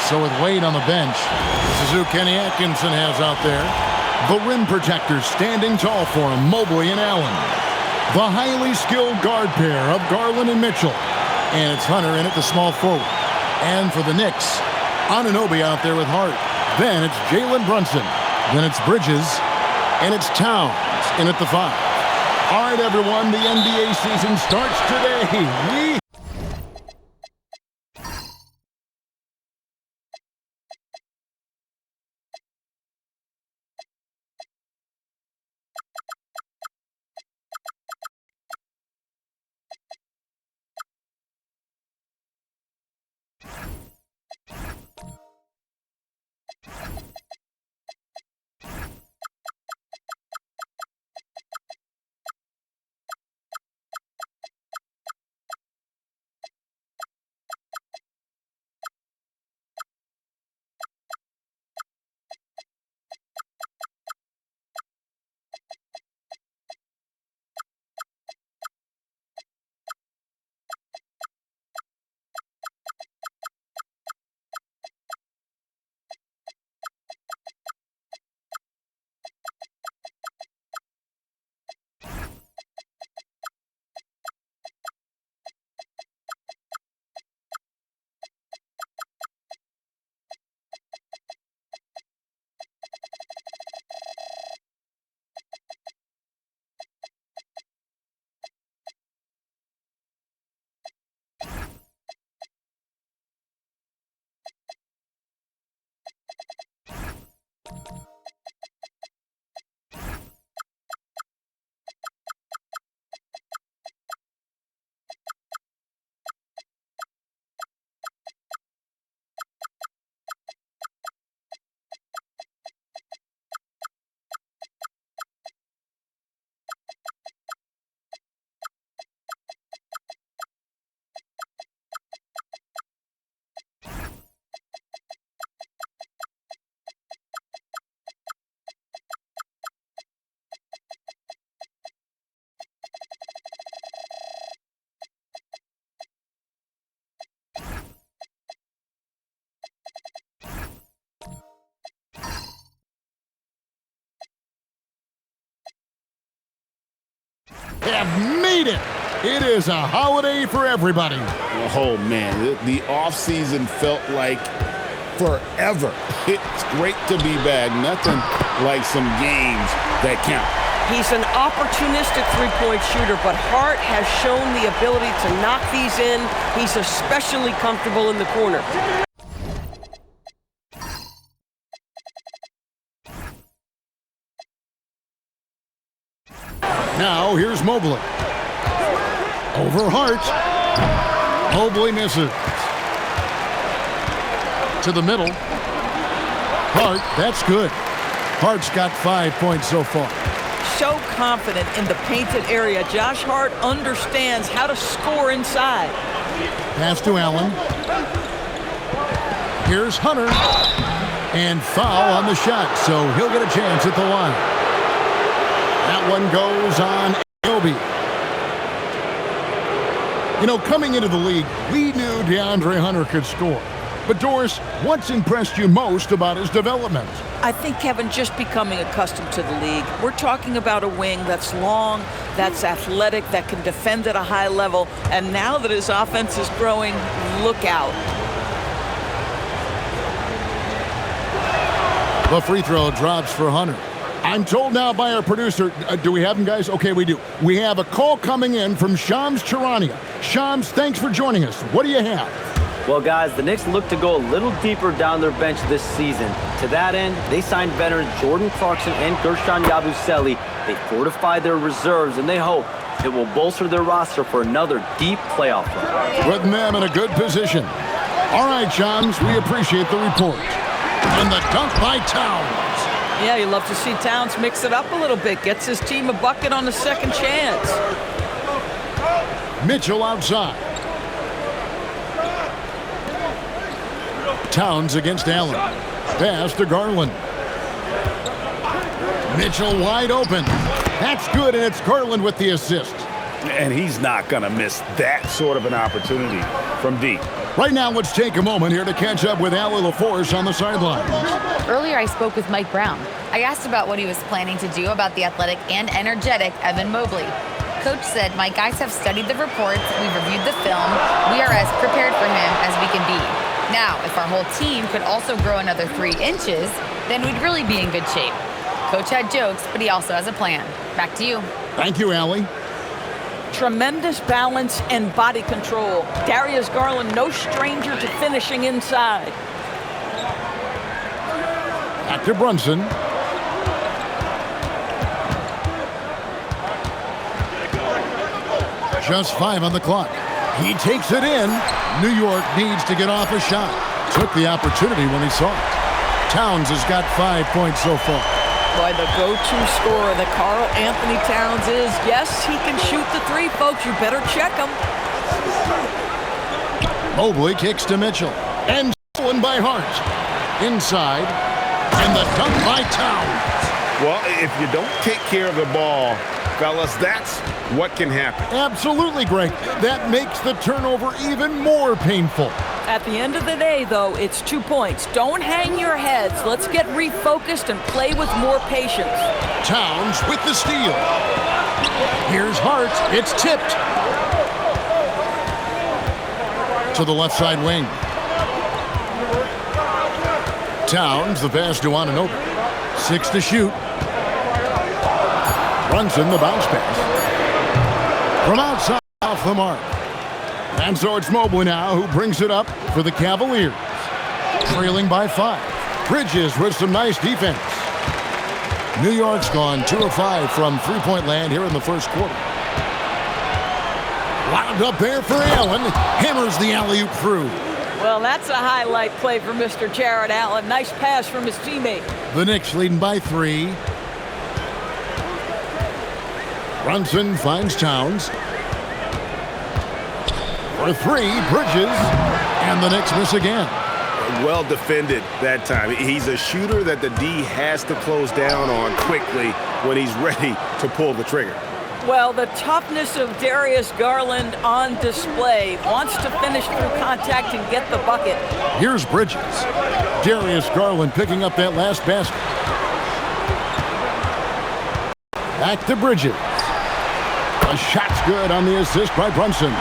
So with Wade on the bench, this is who Kenny Atkinson has out there. The rim protectors standing tall for him, Mobley and Allen. The highly skilled guard pair of Garland and Mitchell. And it's Hunter in at the small forward. And for the Knicks, Anunoby out there with Hart. Then it's Jalen Brunson. Then it's Bridges. And it's Towns in at the 5. All right, everyone, the NBA season starts today. Have made it. It is a holiday for everybody. Oh, man, the offseason felt like forever. It's great to be back. Nothing like some games that count. He's an opportunistic three-point shooter, but Hart has shown the ability to knock these in. He's especially comfortable in the corner. Now, here's Mobley. Over Hart. Mobley misses. To the middle. Hart, that's good. Hart's got 5 points so far. So confident in the painted area. Josh Hart understands how to score inside. Pass to Allen. Here's Hunter. And foul on the shot, so he'll get a chance at the line. That one goes on Anunoby. You know, coming into the league, we knew DeAndre Hunter could score. But Doris, what's impressed you most about his development? I think, Kevin, just becoming accustomed to the league. We're talking about a wing that's long, that's athletic, that can defend at a high level. And now that his offense is growing, look out. The free throw drops for Hunter. I'm told now by our producer, do we have him, guys? Okay, we do. We have a call coming in from Shams Charania. Shams, thanks for joining us. What do you have? Well, guys, the Knicks look to go a little deeper down their bench this season. To that end, they signed veterans Jordan Clarkson and Gershon Yabusele. They fortified their reserves, and they hope it will bolster their roster for another deep playoff run. Putting them in a good position. All right, Shams, we appreciate the report. And the dunk by Towns. Yeah, you love to see Towns mix it up a little bit. Gets his team a bucket on the second chance. Mitchell outside. Towns against Allen. Pass to Garland. Mitchell wide open. That's good, and it's Garland with the assist. And he's not going to miss that sort of an opportunity from deep. Right now, let's take a moment here to catch up with Allie LaForce on the sidelines. Earlier, I spoke with Mike Brown. I asked about what he was planning to do about the athletic and energetic Evan Mobley. Coach said, "My guys have studied the reports, we've reviewed the film, we are as prepared for him as we can be. Now, if our whole team could also grow another 3 inches, then we'd really be in good shape." Coach had jokes, but he also has a plan. Back to you. Thank you, Allie. Tremendous balance and body control. Darius Garland, no stranger to finishing inside. Back to Brunson. Just 5 on the clock. He takes it in. New York needs to get off a shot. Took the opportunity when he saw it. Towns has got 5 points so far. Boy, the go-to scorer that Karl Anthony Towns is. Yes, he can shoot the 3, folks. You better check him. Mobley kicks to Mitchell. And stolen by Hart. Inside. And the dunk by Towns. Well, if you don't take care of the ball, fellas, that's what can happen. Absolutely, Greg. That makes the turnover even more painful. At the end of the day, though, it's 2 points. Don't hang your heads. Let's get refocused and play with more patience. Towns with the steal. Here's Hart. It's tipped. To the left side wing. Towns, the pass to Anunoby. 6 to shoot. Brunson, the bounce pass. From outside, off the mark. And so it's Mobley now who brings it up for the Cavaliers. Trailing by 5. Bridges with some nice defense. New York's gone 2 of 5 from three-point land here in the first quarter. Wound up there for Allen. Hammers the alley-oop through. Well, that's a highlight play for Mr. Jared Allen. Nice pass from his teammate. The Knicks leading by 3. Brunson finds Towns. For 3, Bridges. And the Knicks miss again. Well defended that time. He's a shooter that the D has to close down on quickly when he's ready to pull the trigger. Well, the toughness of Darius Garland on display. Wants to finish through contact and get the bucket. Here's Bridges. Darius Garland picking up that last basket. Back to Bridges. A shot's good on the assist by Brunson.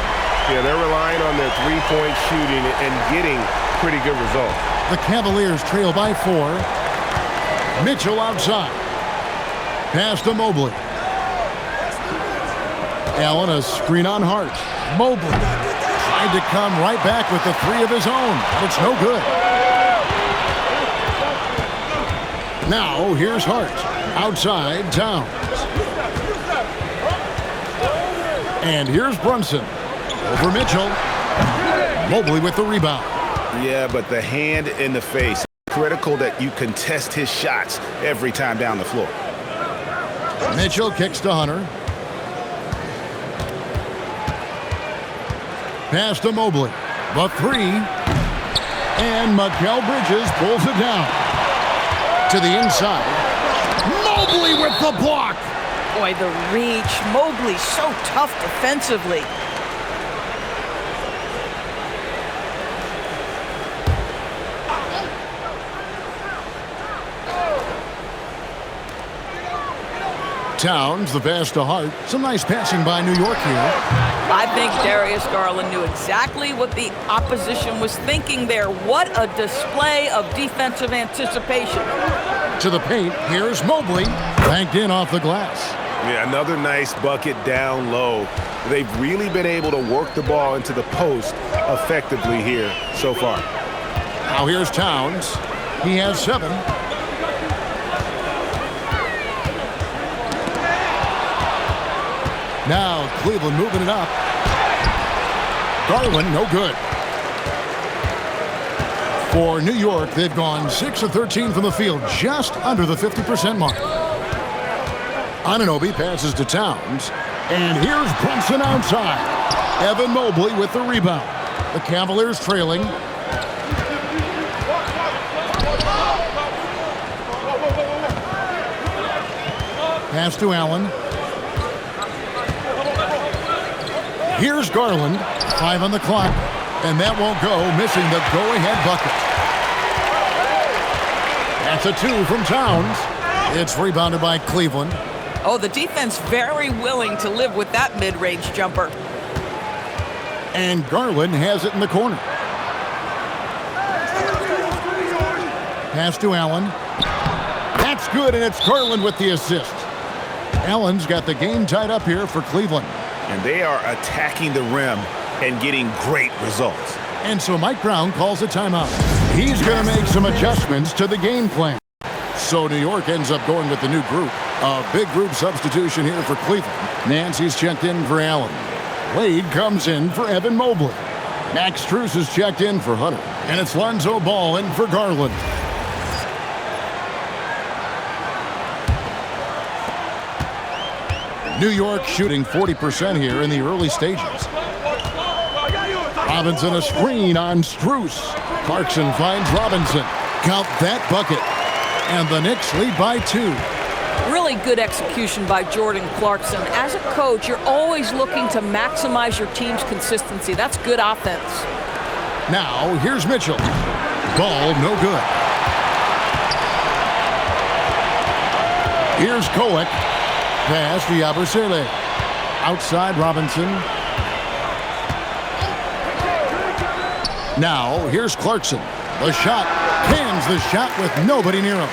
Yeah, they're relying on their three-point shooting and getting pretty good results. The Cavaliers trail by 4. Mitchell outside. Pass to Mobley. Allen, a screen on Hart. Mobley tried to come right back with the 3 of his own, but it's no good. Now, here's Hart. Outside, Towns. And here's Brunson. Over Mitchell. Mobley with the rebound. Yeah, but the hand in the face. Critical that you contest his shots every time down the floor. Mitchell kicks to Hunter. Pass to Mobley. The 3. And Mikal Bridges pulls it down. To the inside. Mobley with the block. Boy, the reach. Mobley so tough defensively. Towns, the pass to Hart. Some nice passing by New York here. I think Darius Garland knew exactly what the opposition was thinking there. What a display of defensive anticipation. To the paint, here's Mobley. Banked in off the glass. Yeah, another nice bucket down low. They've really been able to work the ball into the post effectively here so far. Now here's Towns. He has 7. Now Cleveland moving it up. Garland, no good. For New York, they've gone 6 of 13 from the field, just under the 50% mark. Anunoby passes to Towns. And here's Brunson outside. Evan Mobley with the rebound. The Cavaliers trailing. Pass to Allen. Here's Garland. 5 on the clock. And that won't go, missing the go-ahead bucket. That's a 2 from Towns. It's rebounded by Cleveland. Oh, the defense very willing to live with that mid-range jumper. And Garland has it in the corner. Pass to Allen. That's good, and it's Garland with the assist. Allen's got the game tied up here for Cleveland. And they are attacking the rim and getting great results. And so Mike Brown calls a timeout. He's going to make some adjustments to the game plan. So New York ends up going with the new group. A big group substitution here for Cleveland. Nancy's checked in for Allen. Wade comes in for Evan Mobley. Max Strus is checked in for Hunter. And it's Lonzo Ball in for Garland. New York shooting 40% here in the early stages. Robinson a screen on Strus. Clarkson finds Robinson. Count that bucket. And the Knicks lead by 2. Really good execution by Jordan Clarkson. As a coach, you're always looking to maximize your team's consistency. That's good offense. Now, here's Mitchell. Ball no good. Here's Kolek. Pass to Yabusele. Outside Robinson. Now, here's Clarkson. The shot. Cans the shot with nobody near him.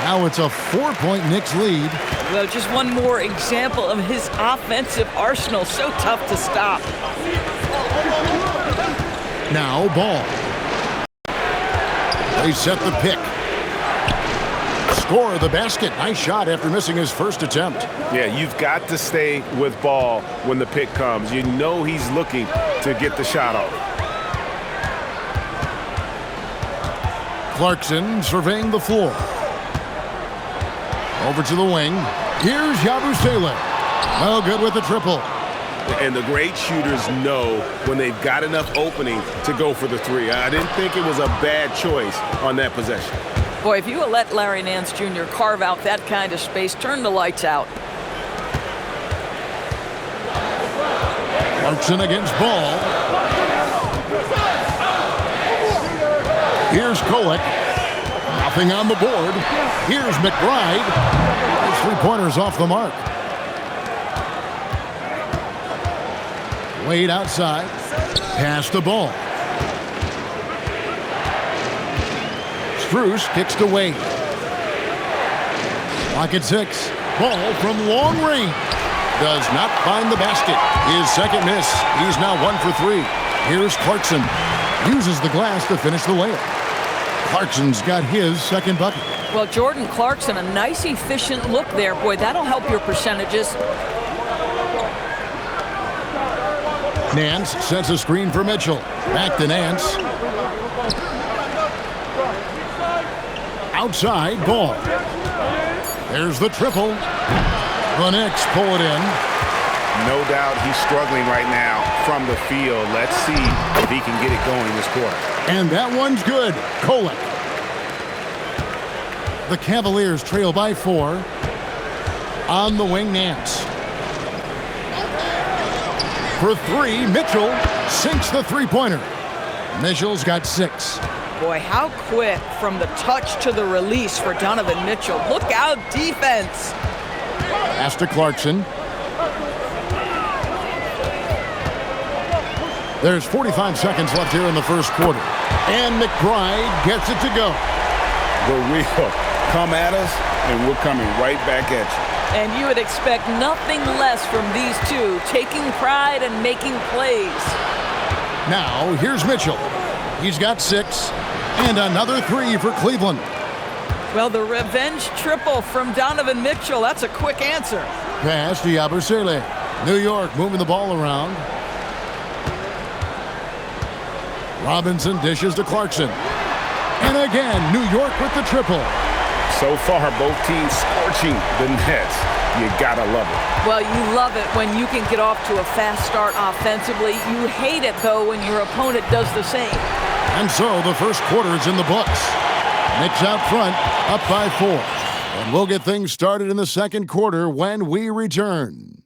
Now it's a 4-point Knicks lead. Well, just one more example of his offensive arsenal. So tough to stop. Now, Ball. They set the pick. Score the basket. Nice shot after missing his first attempt. Yeah, you've got to stay with Ball when the pick comes. You know he's looking to get the shot off. Clarkson surveying the floor. Over to the wing. Here's Yabusele. Well, good with the triple. And the great shooters know when they've got enough opening to go for the 3. I didn't think it was a bad choice on that possession. Boy, if you had let Larry Nance Jr. carve out that kind of space, turn the lights out. Clarkson against Ball. Here's Kolek. Nothing on the board. Here's McBride. His 3-pointers off the mark. Wade outside. Pass the ball. Strus kicks to Wade. Clock at 6. Ball from long range. Does not find the basket. His second miss. He's now 1 for 3. Here's Clarkson. Uses the glass to finish the layup. Clarkson's got his second bucket. Well, Jordan Clarkson, a nice, efficient look there. Boy, that'll help your percentages. Nance sets a screen for Mitchell. Back to Nance. Outside, Ball. There's the triple. The Knicks pull it in. No doubt he's struggling right now from the field. Let's see if he can get it going this quarter. And that one's good. Kolek. The Cavaliers trail by 4. On the wing, Nance. For 3, Mitchell sinks the 3-pointer. Mitchell's got 6. Boy, how quick from the touch to the release for Donovan Mitchell. Look out, defense. Pass to Clarkson. There's 45 seconds left here in the first quarter. And McBride gets it to go. The real come at us, and we're coming right back at you. And you would expect nothing less from these two, taking pride and making plays. Now, here's Mitchell. He's got 6. And another 3 for Cleveland. Well, the revenge triple from Donovan Mitchell. That's a quick answer. Pass to Yabusele. New York moving the ball around. Robinson dishes to Clarkson. And again, New York with the triple. So far, both teams scorching the Nets. You gotta love it. Well, you love it when you can get off to a fast start offensively. You hate it, though, when your opponent does the same. And so the first quarter is in the books. Knicks out front, up by 4. And we'll get things started in the second quarter when we return.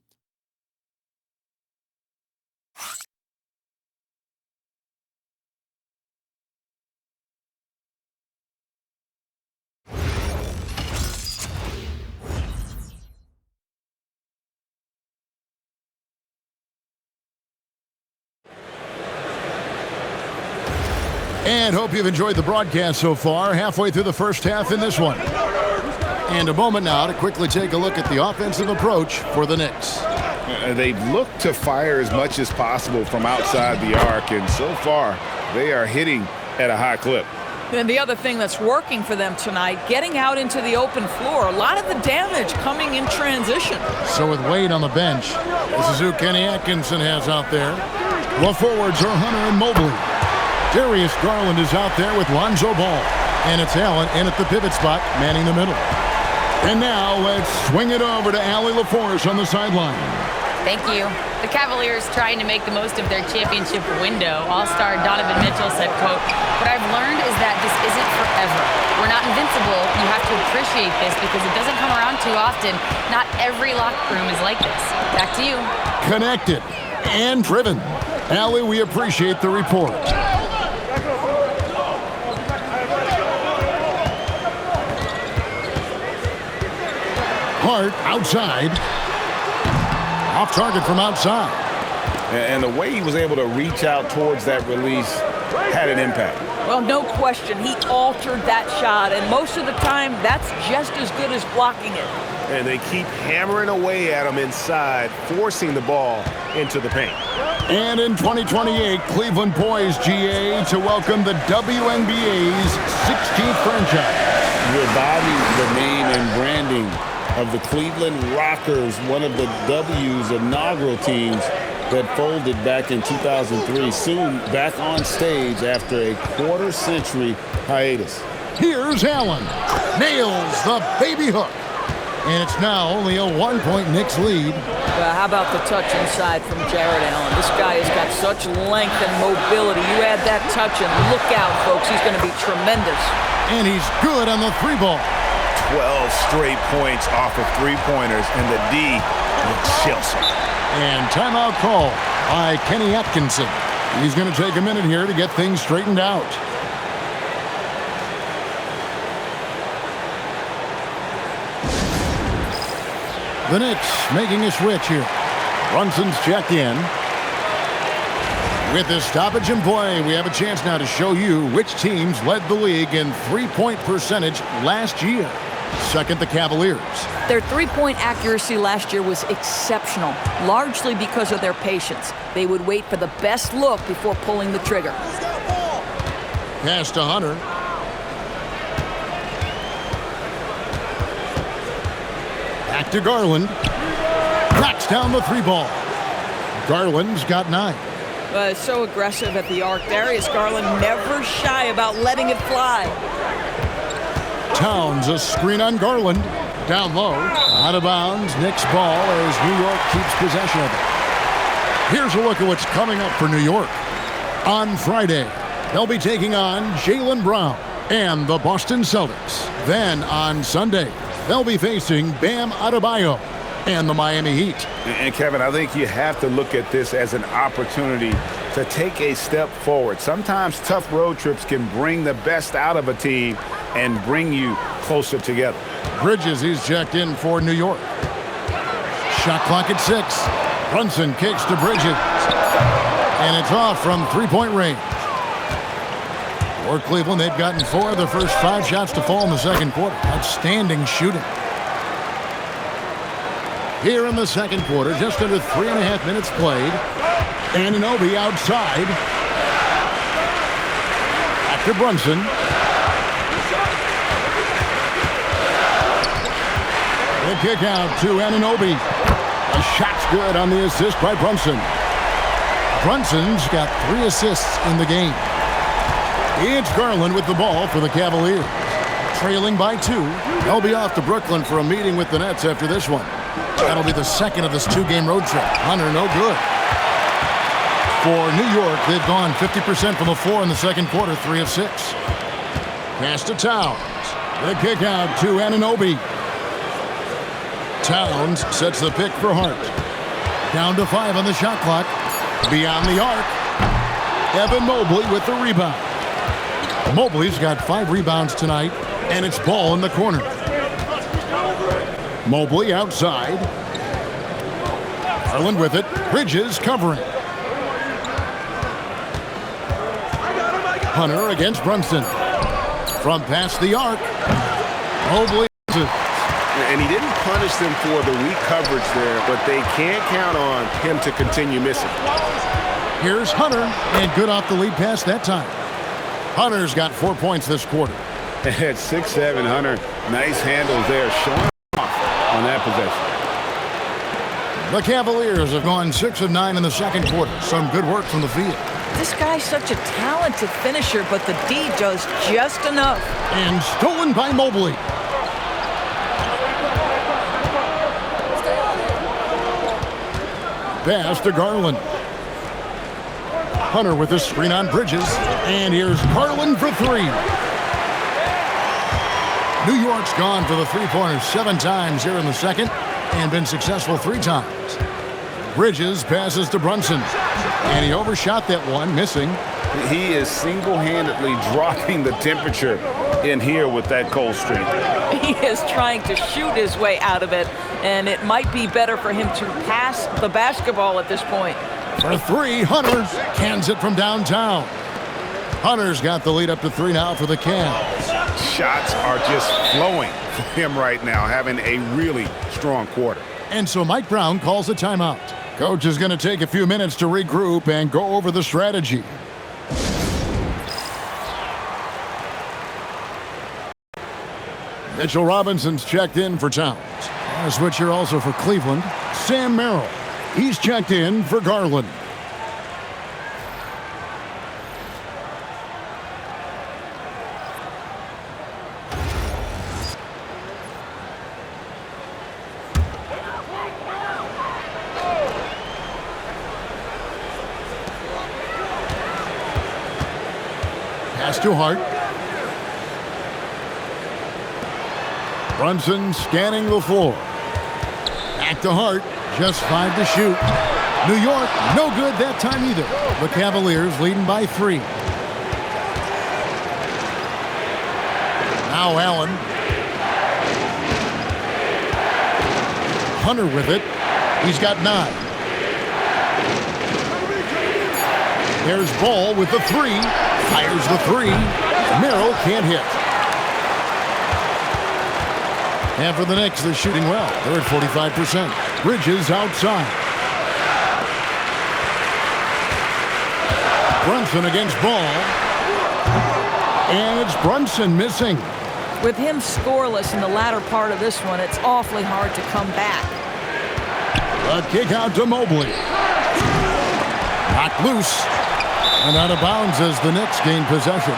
And hope you've enjoyed the broadcast so far. Halfway through the first half in this one. And a moment now to quickly take a look at the offensive approach for the Knicks. They've looked to fire as much as possible from outside the arc, and so far they are hitting at a high clip. And the other thing that's working for them tonight, getting out into the open floor. A lot of the damage coming in transition. So with Wade on the bench, this is who Kenny Atkinson has out there. The forwards are Hunter and Mobley. Darius Garland is out there with Lonzo Ball. And it's Allen in at the pivot spot, manning the middle. And now let's swing it over to Allie LaForce on the sideline. Thank you. The Cavaliers trying to make the most of their championship window. All-star Donovan Mitchell said, quote, "What I've learned is that this isn't forever. We're not invincible. You have to appreciate this because it doesn't come around too often. Not every locker room is like this." Back to you. Connected and driven. Allie, we appreciate the report. Hart outside. Off target from outside. And the way he was able to reach out towards that release had an impact. Well, no question. He altered that shot, and most of the time, that's just as good as blocking it. And they keep hammering away at him inside, forcing the ball into the paint. And in 2028, Cleveland poised, GA, to welcome the WNBA's 16th franchise. Reviving the name and branding of the Cleveland Rockers, one of the W's inaugural teams that folded back in 2003, soon back on stage after a quarter-century hiatus. Here's Allen. Nails the baby hook. And it's now only a 1-point Knicks lead. Well, how about the touch inside from Jared Allen? This guy has got such length and mobility. You add that touch and look out, folks. He's going to be tremendous. And he's good on the three ball. 12 straight points off of three-pointers, and the D looks Chelsea. And timeout call by Kenny Atkinson. He's going to take a minute here to get things straightened out. The Knicks making a switch here. Brunson's checked in. With this stoppage in play, we have a chance now to show you which teams led the league in three-point percentage last year. Second, the Cavaliers. Their three-point accuracy last year was exceptional, largely because of their patience. They would wait for the best look before pulling the trigger. Pass to Hunter. Back to Garland. Knocks down the three ball. Garland's got 9. So aggressive at the arc. Darius Garland never shy about letting it fly. Towns, a screen on Garland. Down low, out of bounds. Knicks ball as New York keeps possession of it. Here's a look at what's coming up for New York. On Friday, they'll be taking on Jaylen Brown and the Boston Celtics. Then on Sunday, they'll be facing Bam Adebayo and the Miami Heat. And Kevin, I think you have to look at this as an opportunity to take a step forward. Sometimes tough road trips can bring the best out of a team and bring you closer together. Bridges, he's checked in for New York. Shot clock at 6. Brunson kicks to Bridges. And it's off from three-point range. For Cleveland, they've gotten 4 of the first 5 shots to fall in the second quarter. Outstanding shooting. Here in the second quarter, just under 3.5 minutes played. Anunoby outside. Back to Brunson. The kick out to Anunoby. A shot's good on the assist by Brunson. Brunson's got 3 assists in the game. It's Garland with the ball for the Cavaliers. Trailing by 2. They'll be off to Brooklyn for a meeting with the Nets after this one. That'll be the second of this 2-game road trip. Hunter, no good. For New York, they've gone 50% from the floor in the second quarter, 3 of 6. Pass to Towns. The kick out to Anunoby. Towns sets the pick for Hart. Down to 5 on the shot clock. Beyond the arc. Evan Mobley with the rebound. Mobley's got 5 rebounds tonight, and it's ball in the corner. Mobley outside. Garland with it. Bridges covering. Hunter against Brunson. From past the arc. Mobley. And he didn't punish them for the weak coverage there, but they can't count on him to continue missing. Here's Hunter, and good off the lead pass that time. Hunter's got 4 points this quarter. At 6'7", Hunter, nice handles there, showing off on that possession. The Cavaliers have gone 6 of 9 in the second quarter. Some good work from the field. This guy's such a talented finisher, but the D does just enough. And stolen by Mobley. Pass to Garland. Hunter with a screen on Bridges. And here's Garland for three. New York's gone for the three-pointers 7 times here in the second and been successful 3 times. Bridges passes to Brunson. And he overshot that one, missing. He is single-handedly dropping the temperature in here with that cold streak. He is trying to shoot his way out of it, and it might be better for him to pass the basketball at this point. For three, Hunter cans it from downtown. Hunter's got the lead up to 3 now for the Cavs. Shots are just flowing for him right now, having a really strong quarter. And so Mike Brown calls a timeout. Coach is going to take a few minutes to regroup and go over the strategy. Mitchell Robinson's checked in for Towns. A switcher also for Cleveland. Sam Merrill. He's checked in for Garland. Pass to Hart. Brunson scanning the floor. Back to Hart. Just 5 to shoot. New York, no good that time either. The Cavaliers leading by 3. Now Allen. Hunter with it. He's got 9. There's Ball with the 3. Fires the 3. Merrill can't hit. And for the Knicks, they're shooting well. They're at 45%. Bridges outside. Brunson against Ball. And it's Brunson missing. With him scoreless in the latter part of this one, it's awfully hard to come back. A kick out to Mobley. Knocked loose. And out of bounds as the Knicks gain possession.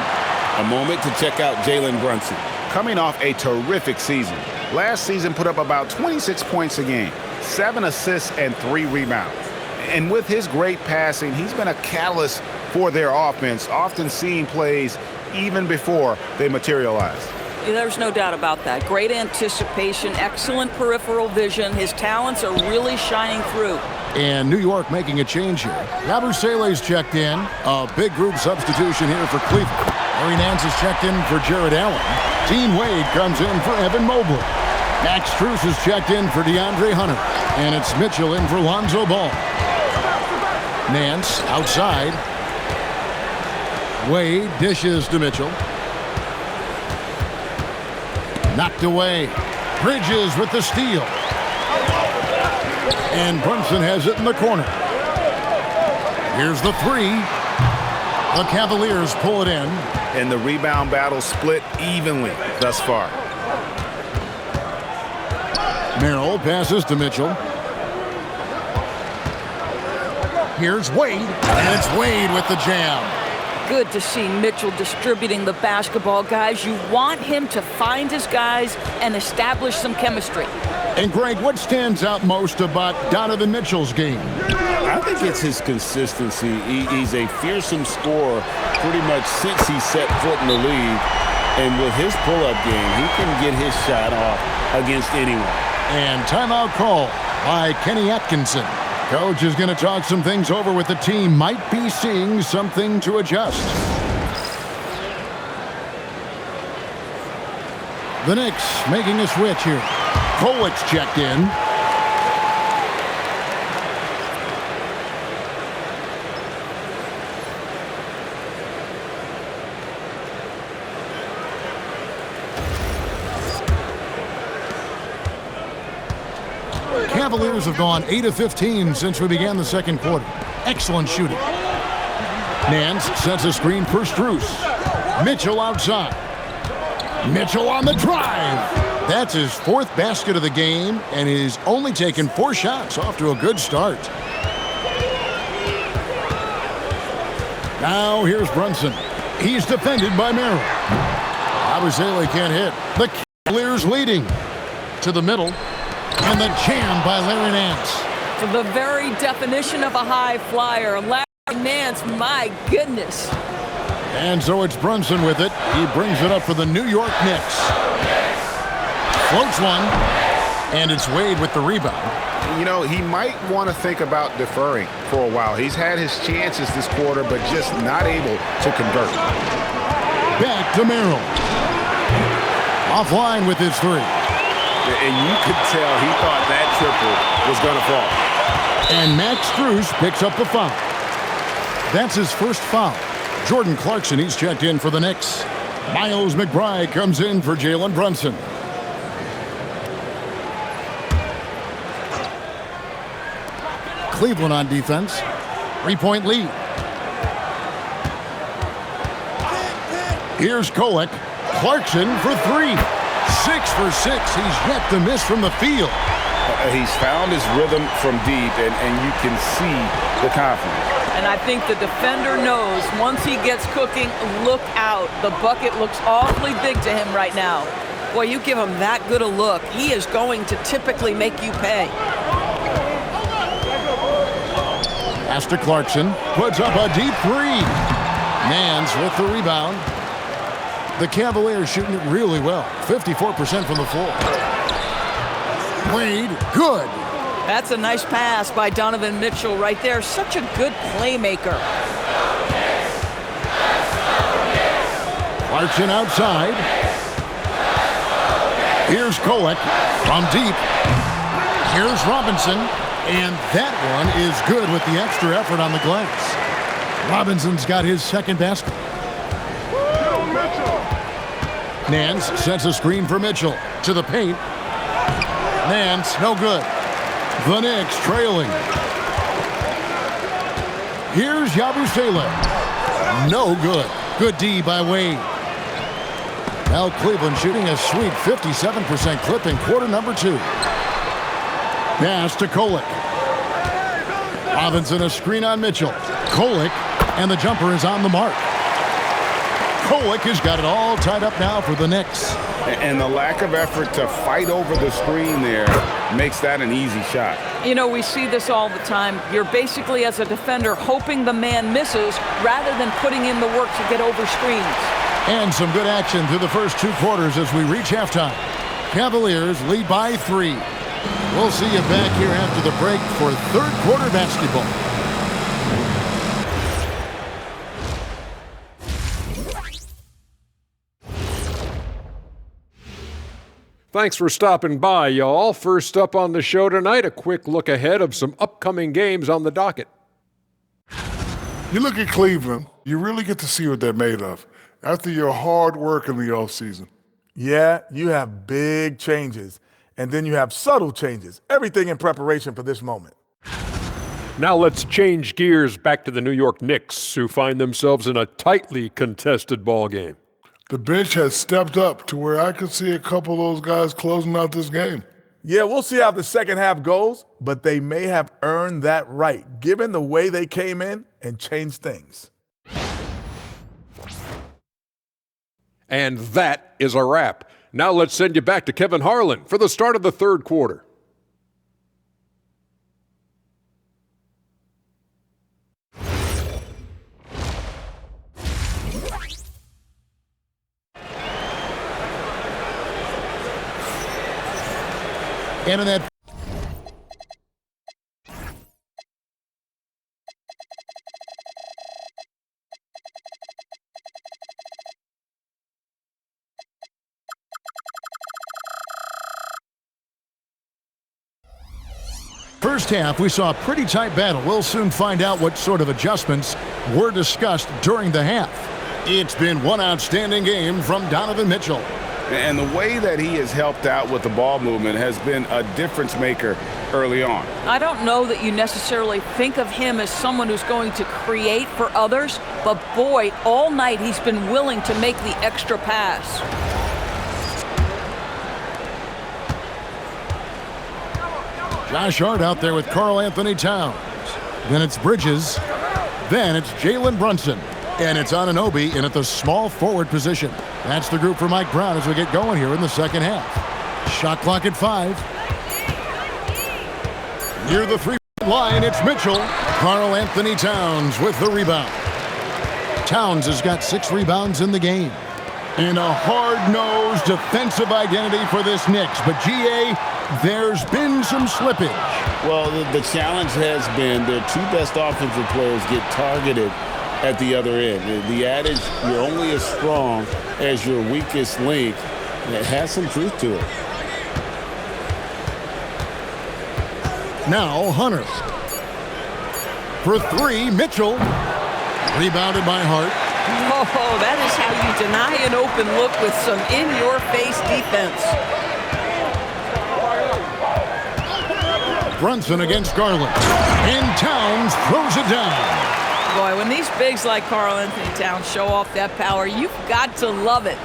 A moment to check out Jalen Brunson. Coming off a terrific season. Last season put up about 26 points a game, 7 assists and 3 rebounds. And with his great passing, he's been a catalyst for their offense, often seeing plays even before they materialize. There's no doubt about that. Great anticipation, excellent peripheral vision. His talents are really shining through. And New York making a change here. Yabusele's checked in. A big group substitution here for Cleveland. Larry Nance is checked in for Jared Allen. Dean Wade comes in for Evan Mobley. Max Strus is checked in for DeAndre Hunter. And it's Mitchell in for Lonzo Ball. Nance outside. Wade dishes to Mitchell. Knocked away. Bridges with the steal. And Brunson has it in the corner. Here's the 3. The Cavaliers pull it in. And the rebound battle split evenly thus far. Merrill passes to Mitchell. Here's Wade. And it's Wade with the jam. Good to see Mitchell distributing the basketball, guys. You want him to find his guys and establish some chemistry. And Greg, what stands out most about Donovan Mitchell's game? I think it's his consistency. He's a fearsome scorer pretty much since he set foot in the league. And with his pull-up game, he can get his shot off against anyone. And timeout call by Kenny Atkinson. Coach is going to talk some things over with the team. Might be seeing something to adjust. The Knicks making a switch here. Kolic's checked in. Cavaliers have gone 8 of 15 since we began the second quarter. Excellent shooting. Nance sets a screen for Strus. Mitchell outside. Mitchell on the drive. That's his 4th basket of the game, and he's only taken 4 shots. Off to a good start. Now here's Brunson. He's defended by Merrill. Abusele can't hit. The Cavaliers leading. To the middle. And the jam by Larry Nance. For the very definition of a high flyer, Larry Nance, my goodness. And so it's Brunson with it. He brings it up for the New York Knicks. Floats one. And it's Wade with the rebound. You know, he might want to think about deferring for a while. He's had his chances this quarter, but just not able to convert. Back to Merrill. Offline with his 3. And you could tell he thought that triple was going to fall. And Max Strus picks up the foul. That's his first foul. Jordan Clarkson, he's checked in for the Knicks. Miles McBride comes in for Jalen Brunson. Cleveland on defense. 3-point lead. Here's Kolek. Clarkson for 3. 6 for 6. He's yet to miss from the field. He's found his rhythm from deep, and you can see the confidence. And I think the defender knows once he gets cooking, look out. The bucket looks awfully big to him right now. Boy, you give him that good a look, he is going to typically make you pay. Pass to Clarkson. Puts up a deep 3. Nance with the rebound. The Cavaliers shooting it really well. 54% from the floor. Wade, good. That's a nice pass by Donovan Mitchell right there. Such a good playmaker. Clarkson outside. Here's Kolek from deep. Here's Robinson. And that one is good with the extra effort on the glass. Robinson's got his 2nd basket. Nance sets a screen for Mitchell. To the paint. Nance, no good. The Knicks trailing. Here's Yabusele. No good. Good D by Wade. Now Cleveland shooting a sweet 57% clip in quarter number 2. Pass to Kolek. Robinson a screen on Mitchell. Kolek, and the jumper is on the mark. Kolek has got it all tied up now for the Knicks. And the lack of effort to fight over the screen there makes that an easy shot. You know, we see this all the time. You're basically, as a defender, hoping the man misses rather than putting in the work to get over screens. And some good action through the first 2 quarters as we reach halftime. Cavaliers lead by 3. We'll see you back here after the break for 3rd quarter basketball. Thanks for stopping by, y'all. First up on the show tonight, a quick look ahead of some upcoming games on the docket. You look at Cleveland, you really get to see what they're made of after your hard work in the offseason. Yeah, you have big changes, and then you have subtle changes. Everything in preparation for this moment. Now let's change gears back to the New York Knicks, who find themselves in a tightly contested ball game. The bench has stepped up to where I could see a couple of those guys closing out this game. Yeah, we'll see how the second half goes, but they may have earned that right, given the way they came in and changed things. And that is a wrap. Now let's send you back to Kevin Harlan for the start of the 3rd quarter. And in that first half, we saw a pretty tight battle. We'll soon find out what sort of adjustments were discussed during the half. It's been one outstanding game from Donovan Mitchell. And the way that he has helped out with the ball movement has been a difference maker early on. I don't know that you necessarily think of him as someone who's going to create for others, but boy, all night he's been willing to make the extra pass. Josh Hart out there with Karl Anthony Towns. Then it's Bridges. Then it's Jalen Brunson. And it's Anunoby in at the small forward position. That's the group for Mike Brown as we get going here in the second half. Shot clock at 5. Near the three-point line, it's Mitchell. Karl Anthony Towns with the rebound. Towns has got 6 rebounds in the game. And a hard-nosed defensive identity for this Knicks. But G.A., there's been some slippage. Well, the challenge has been their 2 best offensive players get targeted at the other end. The adage, you're only as strong as your weakest link, it has some truth to it. Now Hunter. For 3, Mitchell. Rebounded by Hart. Oh, that is how you deny an open look with some in-your-face defense. Brunson against Garland. And Towns throws it down. Boy, when these bigs like Karl Anthony Towns show off that power, you've got to love it.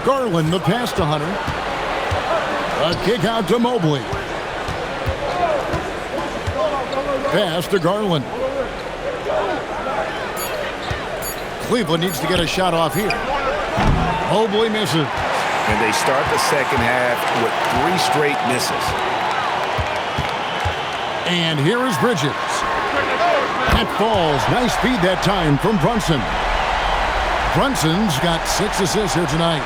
Garland the pass to Hunter. A kick out to Mobley. Pass to Garland. Cleveland needs to get a shot off here. Mobley misses. And they start the second half with 3 straight misses. And here is Bridges. That falls. Nice feed that time from Brunson. Brunson's got 6 assists here tonight.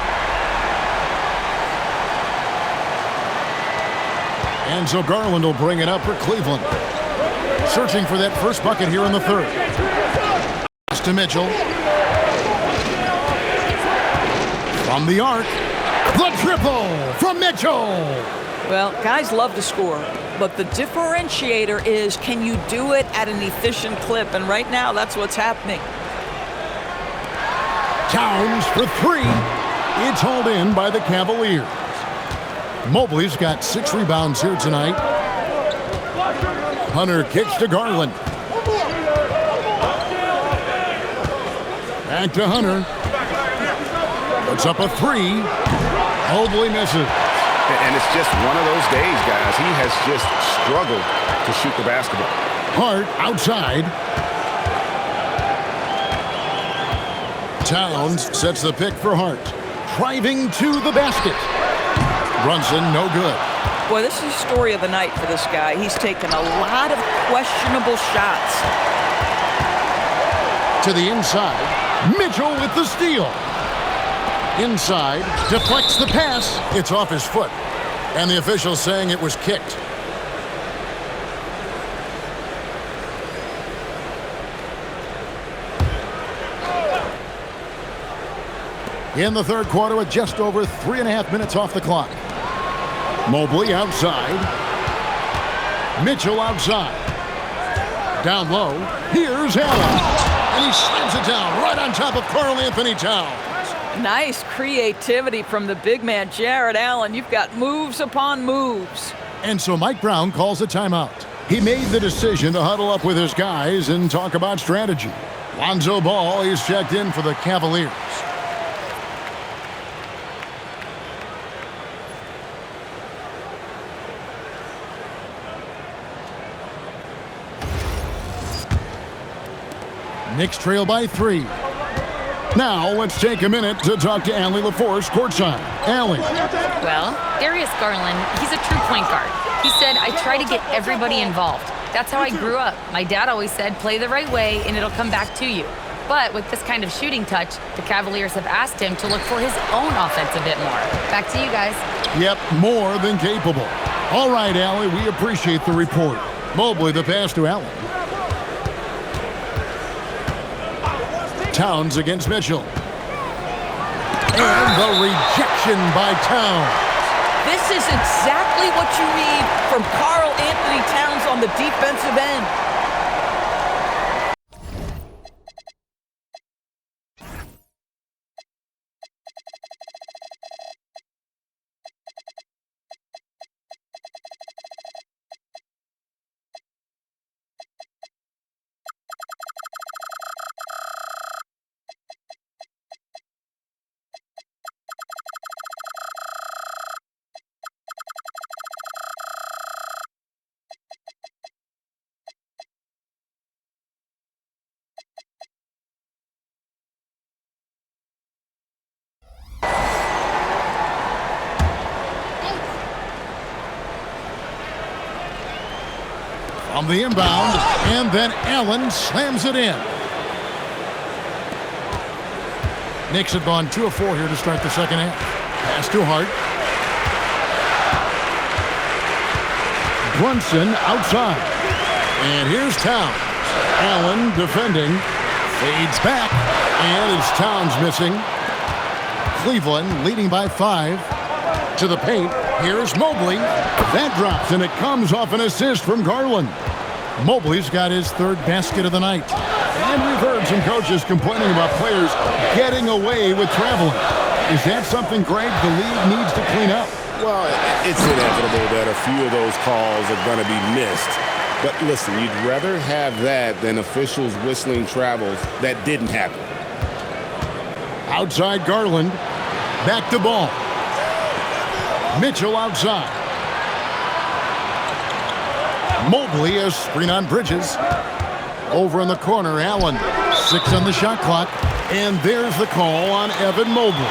And so Garland will bring it up for Cleveland. Searching for that first bucket here in the third. Pass to Mitchell. From the arc. The triple from Mitchell. Well, guys love to score, but the differentiator is, can you do it at an efficient clip? And right now, that's what's happening. Towns for 3. It's hauled in by the Cavaliers. Mobley's got 6 rebounds here tonight. Hunter kicks to Garland. Back to Hunter. Puts up a 3. Mobley misses. And it's just one of those days, guys. He has just struggled to shoot the basketball. Hart outside. Towns sets the pick for Hart. Driving to the basket. Brunson, no good. Boy, this is the story of the night for this guy. He's taken a lot of questionable shots. To the inside. Mitchell with the steal. Inside, deflects the pass. It's off his foot. And the official saying it was kicked. In the third quarter with just over 3.5 minutes off the clock. Mobley outside. Mitchell outside. Down low. Here's Allen. And he slams it down right on top of Karl Anthony Towns. Nice creativity from the big man, Jared Allen. You've got moves upon moves. And so Mike Brown calls a timeout. He made the decision to huddle up with his guys and talk about strategy. Lonzo Ball is checked in for the Cavaliers. Knicks trail by 3. Now, let's take a minute to talk to Allie LaForce courtside. Allie. Well, Darius Garland, he's a true point guard. He said, I try to get everybody involved. That's how I grew up. My dad always said, play the right way and it'll come back to you. But with this kind of shooting touch, the Cavaliers have asked him to look for his own offense a bit more. Back to you guys. Yep, more than capable. All right, Allie, we appreciate the report. Mobley the pass to Allen. Towns against Mitchell. And the rejection by Towns. This is exactly what you need from Karl Anthony Towns on the defensive end. On the inbound, and then Allen slams it in. Knicks have gone 2 of 4 here to start the second half. Pass to Hart. Brunson outside. And here's Towns. Allen defending. Fades back. And it's Towns missing. Cleveland leading by 5. To the paint. Here's Mobley. That drops, and it comes off an assist from Garland. Mobley's got his 3rd basket of the night. And we've heard some coaches complaining about players getting away with traveling. Is that something, Greg, the league needs to clean up? Well, it's inevitable that a few of those calls are going to be missed. But listen, you'd rather have that than officials whistling travels that didn't happen. Outside Garland. Back to Ball. Mitchell outside. Mobley a screen on Bridges. Over in the corner, Allen. 6 on the shot clock. And there's the call on Evan Mobley.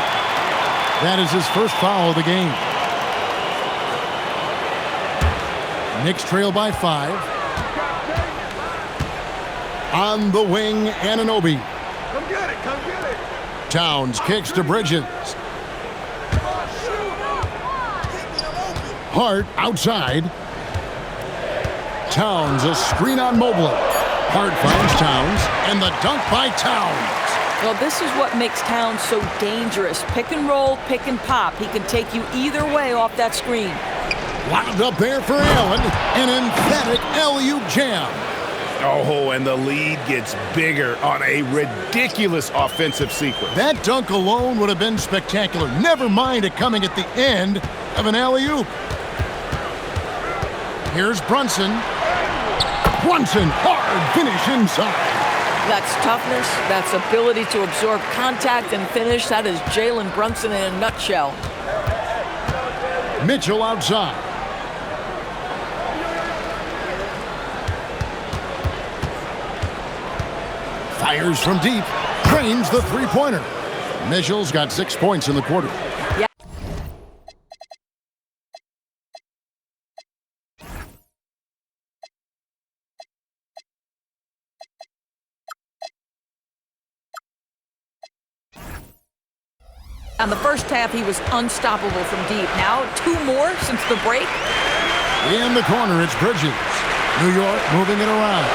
That is his first foul of the game. Knicks trail by 5. On the wing, Anunoby. Come get it, come get it. Towns kicks to Bridges. Hart outside. Towns a screen on Mobley. Hart finds Towns, and the dunk by Towns. Well, this is what makes Towns so dangerous. Pick and roll, pick and pop. He can take you either way off that screen. Wound up there for Allen. An emphatic LU jam. Oh, and the lead gets bigger on a ridiculous offensive sequence. That dunk alone would have been spectacular. Never mind it coming at the end of an alley-oop. Here's Brunson. Brunson, hard finish inside. That's toughness. That's ability to absorb contact and finish. That is Jalen Brunson in a nutshell. Mitchell outside. Fires from deep. Drains the three-pointer. Mitchell's got 6 points in the quarter. Yeah. On the first half, he was unstoppable from deep. Now, 2 more since the break. In the corner, it's Bridges. New York moving it around.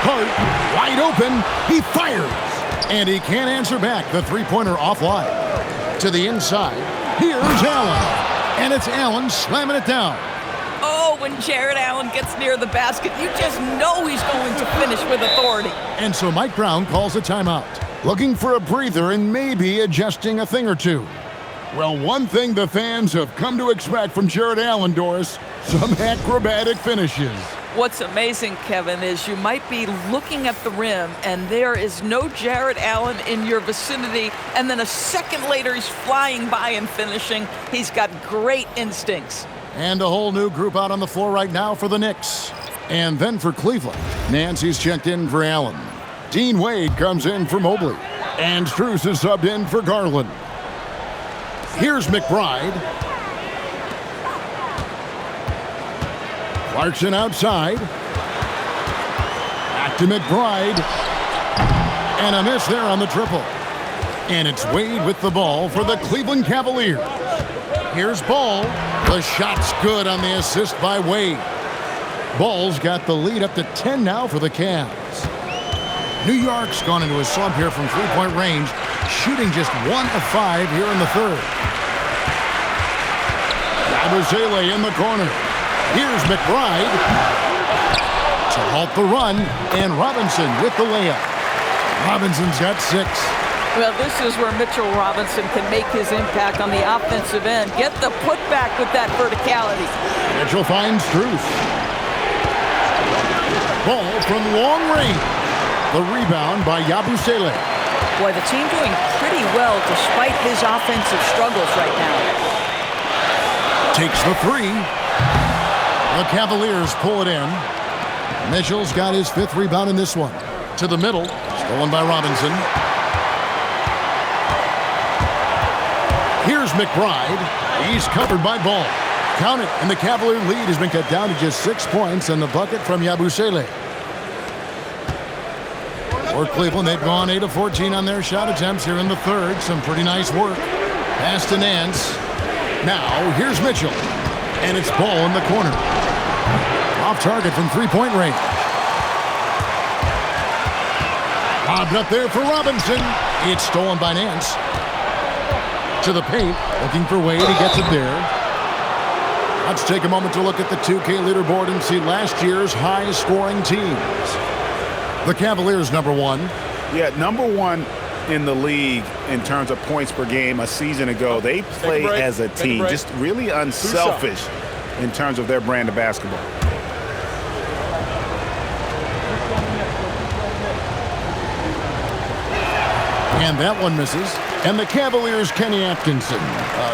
Hart, wide open. He fires. And he can't answer back. The three-pointer offline. To the inside. Here's Allen. And it's Allen slamming it down. Oh, when Jared Allen gets near the basket, you just know he's going to finish with authority. And so Mike Brown calls a timeout. Looking for a breather and maybe adjusting a thing or two. Well, one thing the fans have come to expect from Jared Allen, Doris, some acrobatic finishes. What's amazing, Kevin, is you might be looking at the rim and there is no Jared Allen in your vicinity, and then a second later he's flying by and finishing. He's got great instincts. And a whole new group out on the floor right now for the Knicks. And then for Cleveland, Nancy's checked in for Allen. Dean Wade comes in for Mobley. And Strus is subbed in for Garland. Here's McBride. Clarkson outside. Back to McBride. And a miss there on the triple. And it's Wade with the ball for the Cleveland Cavaliers. Here's Ball. The shot's good on the assist by Wade. Ball's got the lead up to 10 now for the Cavs. New York's gone into a slump here from three-point range, shooting just 1 of 5 here in the third. Yabusele in the corner. Here's McBride to halt the run, and Robinson with the layup. Robinson's got 6. Well, this is where Mitchell Robinson can make his impact on the offensive end. Get the putback with that verticality. Mitchell finds Strus. Ball from long range. The rebound by Yabusele. Boy, the team doing pretty well despite his offensive struggles right now. Takes the 3. The Cavaliers pull it in. Mitchell's got his 5th rebound in this one. To the middle, stolen by Robinson. Here's McBride. He's covered by Ball. Count it, and the Cavalier lead has been cut down to just 6 points, and the bucket from Yabusele. For Cleveland, they've gone 8 of 14 on their shot attempts here in the third. Some pretty nice work. Pass to Nance. Now, here's Mitchell. And it's Ball in the corner. Off target from three-point range. Lobbed up there for Robinson. It's stolen by Nance. To the paint. Looking for Wade. He gets it there. Let's take a moment to look at the 2K leaderboard and see last year's high-scoring teams. The Cavaliers, number one. Yeah, number one in the league in terms of points per game a season ago. They play as a team, just really unselfish in terms of their brand of basketball. And that one misses. And the Cavaliers' Kenny Atkinson.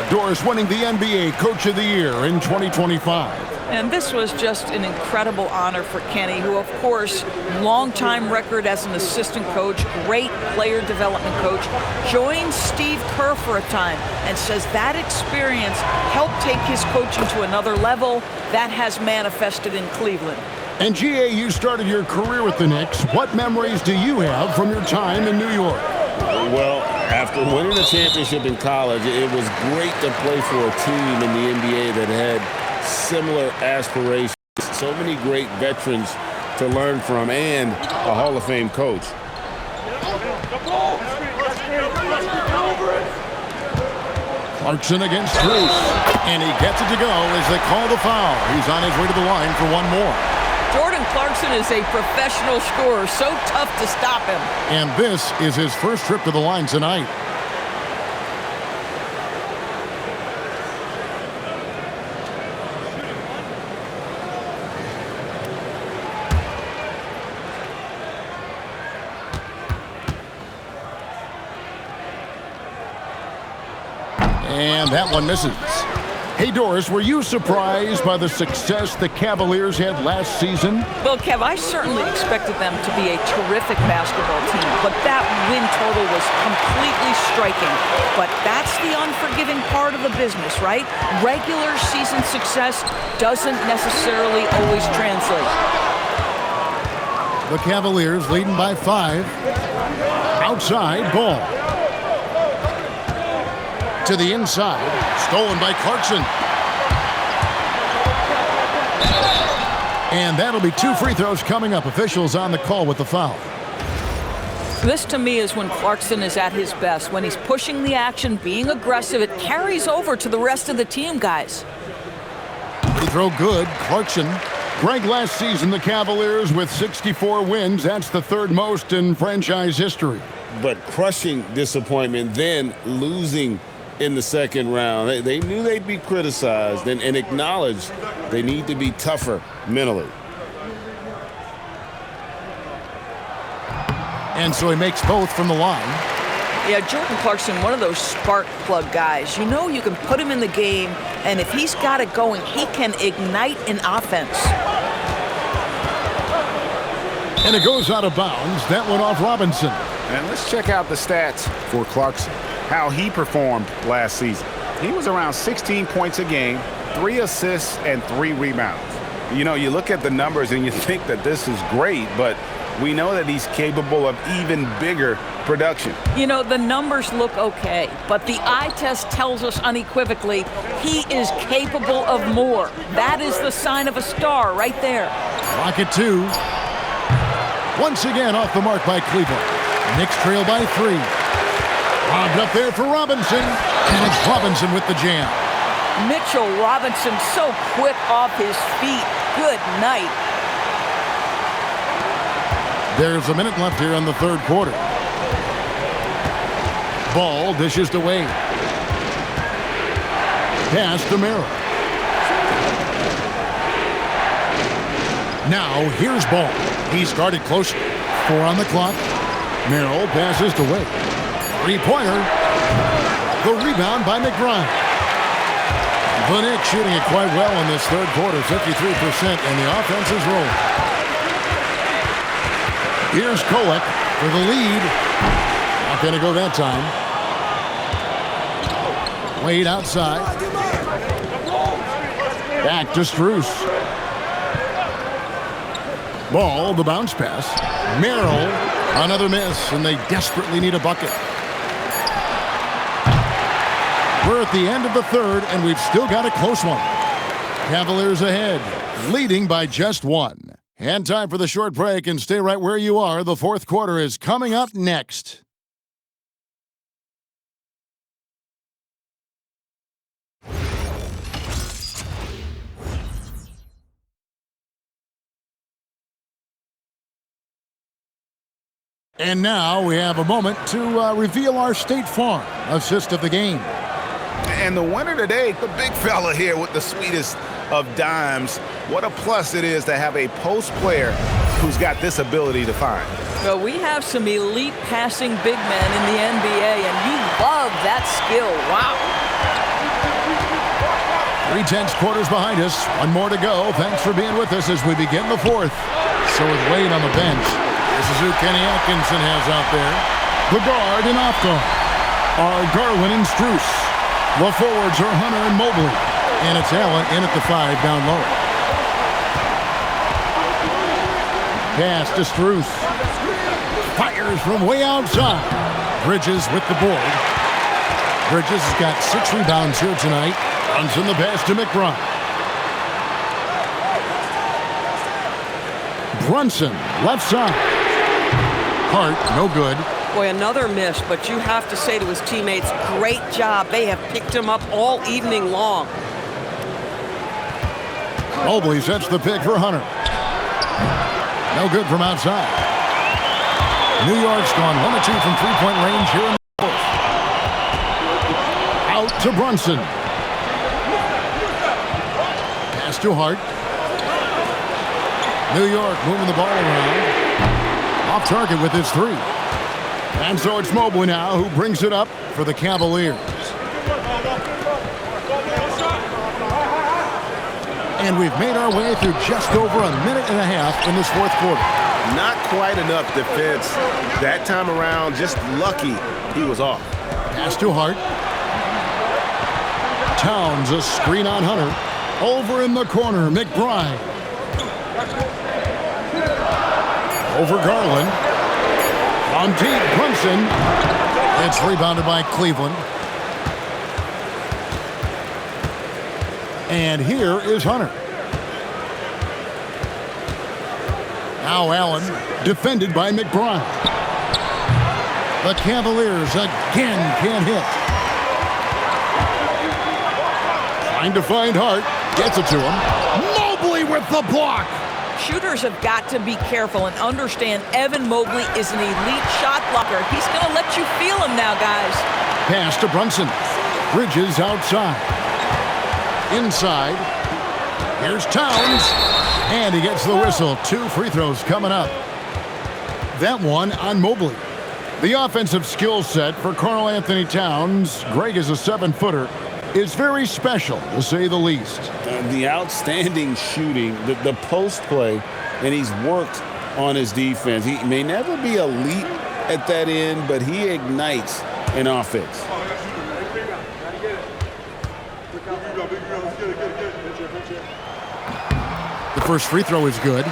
Doris winning the NBA Coach of the Year in 2025. And this was just an incredible honor for Kenny, who, of course, long-time record as an assistant coach, great player development coach, joined Steve Kerr for a time and says that experience helped take his coaching to another level. That has manifested in Cleveland. And GA, you started your career with the Knicks. What memories do you have from your time in New York? Well, after winning a championship in college, it was great to play for a team in the NBA that had similar aspirations. So many great veterans to learn from and a Hall of Fame coach. Clarkson against Bruce. And he gets it to go as they call the foul. He's on his way to the line for one more. Jordan Clarkson is a professional scorer, so tough to stop him. And this is his first trip to the line tonight. And that one misses. Hey, Doris, were you surprised by the success the Cavaliers had last season? Well, Kev, I certainly expected them to be a terrific basketball team, but that win total was completely striking. But that's the unforgiving part of the business, right? Regular season success doesn't necessarily always translate. The Cavaliers leading by 5. Outside, Ball. To the inside, stolen by Clarkson. And that'll be 2 free throws coming up. Officials on the call with the foul. This, to me, is when Clarkson is at his best. When he's pushing the action, being aggressive, it carries over to the rest of the team, guys. Free throw good. Clarkson. Greg, last season, the Cavaliers with 64 wins. That's the third most in franchise history. But crushing disappointment, then losing in the second round. They knew they'd be criticized and acknowledged they need to be tougher mentally. And so he makes both from the line. Yeah, Jordan Clarkson, one of those spark plug guys. You know you can put him in the game, and if he's got it going, he can ignite an offense. And it goes out of bounds. That went off Robinson. And let's check out the stats for Clarkson, how he performed last season. He was around 16 points a game, 3 assists, and 3 rebounds. You know, you look at the numbers and you think that this is great, but we know that he's capable of even bigger production. You know, the numbers look okay, but the eye test tells us unequivocally he is capable of more. That is the sign of a star right there. Rocket 2. Once again off the mark by Cleveland. Knicks trail by 3. Lobbed up there for Robinson, and it's Robinson with the jam. Mitchell Robinson so quick off his feet. Good night. There's a minute left here in the third quarter. Ball dishes to Wade. Pass to Merrill. Now here's Ball. He started close. 4 on the clock. Merrill passes to Wade. 3-pointer. The rebound by McBride. The Knicks shooting it quite well in this third quarter, 53%, and the offense is rolling. Here's Kolek for the lead. Not going to go that time. Wade outside. Back to Strus. Ball, the bounce pass. Merrill, another miss, and they desperately need a bucket. We're at the end of the third, and we've still got a close one. Cavaliers ahead, leading by just one. And time for the short break, and stay right where you are. The fourth quarter is coming up next. And now we have a moment to reveal our State Farm assist of the game. And the winner today, the big fella here with the sweetest of dimes. What a plus it is to have a post player who's got this ability to find. Well, we have some elite passing big men in the NBA, and you love that skill. Wow. 3/10 quarters behind us. One more to go. Thanks for being with us as we begin the fourth. So with Wade on the bench, this is who Kenny Atkinson has out there. The guard and off guard are Garland and Strus. The forwards are Hunter and Mobley. And it's Allen in at the 5 down low. Pass to Strus. Fires from way outside. Bridges with the board. Bridges has got 6 rebounds here tonight. Runs in the pass to McBride. Brunson, left side. Hart, no good. Boy, another miss, but you have to say to his teammates, great job. They have picked him up all evening long. Mobley sets the pick for Hunter. No good from outside. New York's gone 1 of 2 from three-point range here in the fourth. Out to Brunson. Pass to Hart. New York moving the ball around. Off target with his 3. And so it's Mobley now who brings it up for the Cavaliers. And we've made our way through just over a minute and a half in this fourth quarter. Not quite enough defense that time around. Just lucky he was off. Pass to Hart. Towns a screen on Hunter. Over in the corner, McBride. Over Garland. On deep, Brunson. It's rebounded by Cleveland. And here is Hunter. Now Allen, defended by McBride. The Cavaliers again can't hit. Trying to find Hart. Gets it to him. Mobley with the block. Shooters have got to be careful and understand Evan Mobley is an elite shot blocker. He's going to let you feel him now, guys. Pass to Brunson. Bridges outside. Inside. Here's Towns. And he gets the whistle. 2 free throws coming up. That one on Mobley. The offensive skill set for Karl Anthony Towns, Greg is a 7-footer, is very special, to say the least. The outstanding shooting, the post play, and he's worked on his defense. He may never be elite at that end, but he ignites an offense. The first free throw is good.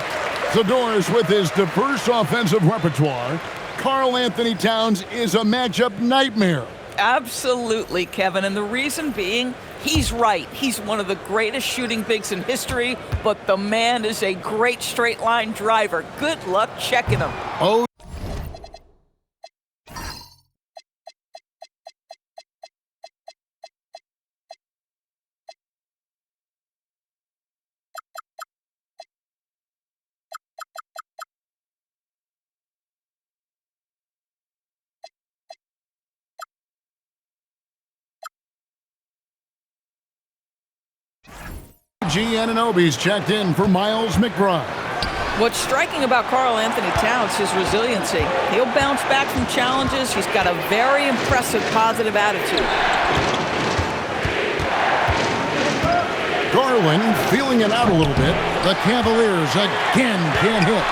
Zador's with his diverse offensive repertoire. Karl Anthony Towns is a matchup nightmare. Absolutely, Kevin. And the reason being, he's right. He's one of the greatest shooting bigs in history, but the man is a great straight line driver. Good luck checking him. Oh. G. Anunoby's checked in for Miles McBride. What's striking about Karl Anthony Towns is resiliency. He'll bounce back from challenges. He's got a very impressive positive attitude. Garland feeling it out a little bit. The Cavaliers again can't hit.